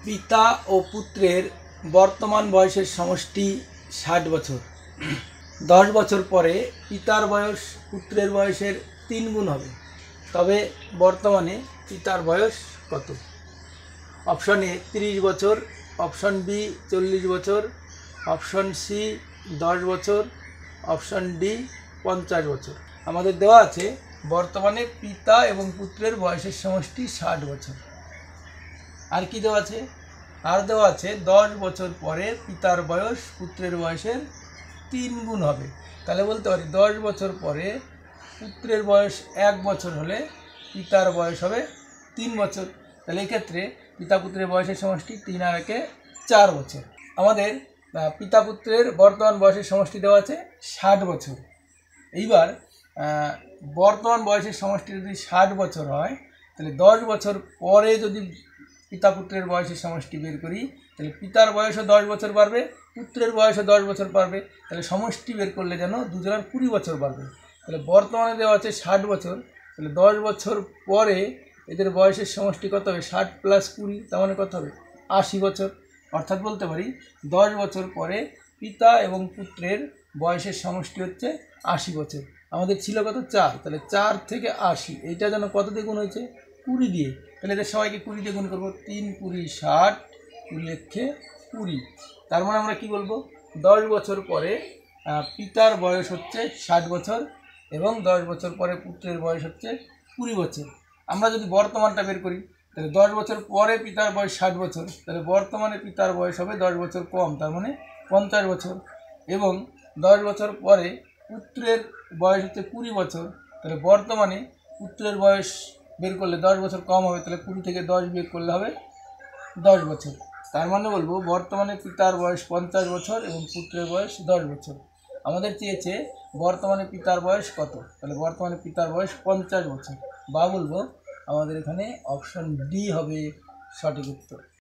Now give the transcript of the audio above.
পিতা ও পুত্রের বর্তমান বয়সের সমষ্টি ৬০ বছর। ১০ বছর পরে পিতার বয়স পুত্রের বয়সের ৩ গুণ হবে। তবে বর্তমানে পিতার বয়স কত? অপশন এ ৩০ বছর, অপশন বি ৪০ বছর, অপশন সি ১০ বছর, অপশন ডি ৫০ বছর। আমাদের দেওয়া আছে বর্তমানে পিতা এবং পুত্রের বয়সের সমষ্টি ৬০ বছর। আর কি দেওয়া আছে? আর দেওয়া আছে ১০ বছর পরে পিতার বয়স পুত্রের বয়সের ৩ গুণ হবে। তাহলে বলতে পারি ১০ বছর পরে পুত্রের বয়স ১ বছর হলে পিতার বয়স হবে ৩ বছর। তাহলে এক্ষেত্রে পিতা পুত্রের বয়সের সমষ্টি ৩ আর ১ ৪ বছর। আমাদের পিতা পুত্রের বর্তমান বয়সের সমষ্টি দেওয়া আছে ৬০ বছর। এইবার বর্তমান বয়সের সমষ্টি যদি ৬০ বছর হয়, তাহলে ১০ বছর পরে যদি পিতা পুত্রের বয়সের সমষ্টি বের করি, তাহলে পিতার বয়সও ১০ বছর বাড়বে, পুত্রের বয়সও 10 বছর বাড়বে। তাহলে সমষ্টি বের করলে যেন দুজনের 20 বছর বাড়বে। তাহলে বর্তমানে দেওয়া আছে ৬০ বছর, তাহলে ১০ বছর পরে এদের বয়সের সমষ্টি কত হবে? ৬০ প্লাস 20, তার মানে কত হবে? ৮০ বছর। অর্থাৎ বলতে পারি ১০ বছর পরে পিতা এবং পুত্রের বয়সের সমষ্টি হচ্ছে ৮০ বছর। আমাদের ছিল কত? ৪। তাহলে ৪ থেকে ৮০, এইটা যেন কত দিয়ে গুণ হয়েছে? 20 দিয়ে। তাহলে এদের সবাইকে 20 দিয়ে গুণ করবো। ৩ 20 60, 20 20। তার মানে আমরা কি বলবো? ১০ বছর পরে পিতার বয়স হচ্ছে ৬০ বছর এবং ১০ বছর পরে পুত্রের বয়স হচ্ছে 20 বছর। আমরা যদি বর্তমানটা বের করি, তাহলে ১০ বছর পরে পিতার বয়স ৬০ বছর, তাহলে বর্তমানে পিতার বয়স হবে ১০ বছর কম, তার মানে ৫০ বছর। এবং ১০ বছর পরে পুত্রের বয়স হচ্ছে 20 বছর, তাহলে বর্তমানে পুত্রের বয়স বের করলে ১০ বছর কম হবে, তাহলে 20 থেকে ১০ বিয়োগ করলে হবে ১০ বছর। তার মানে বলবো বর্তমানে পিতার বয়স ৫০ বছর এবং পুত্রের বয়স ১০ বছর। আমাদের চেয়েছে বর্তমানে পিতার বয়স কত? তাহলে বর্তমানে পিতার বয়স ৫০ বছর, বা বলবো আমাদের এখানে অপশন ডি হবে সঠিক উত্তর।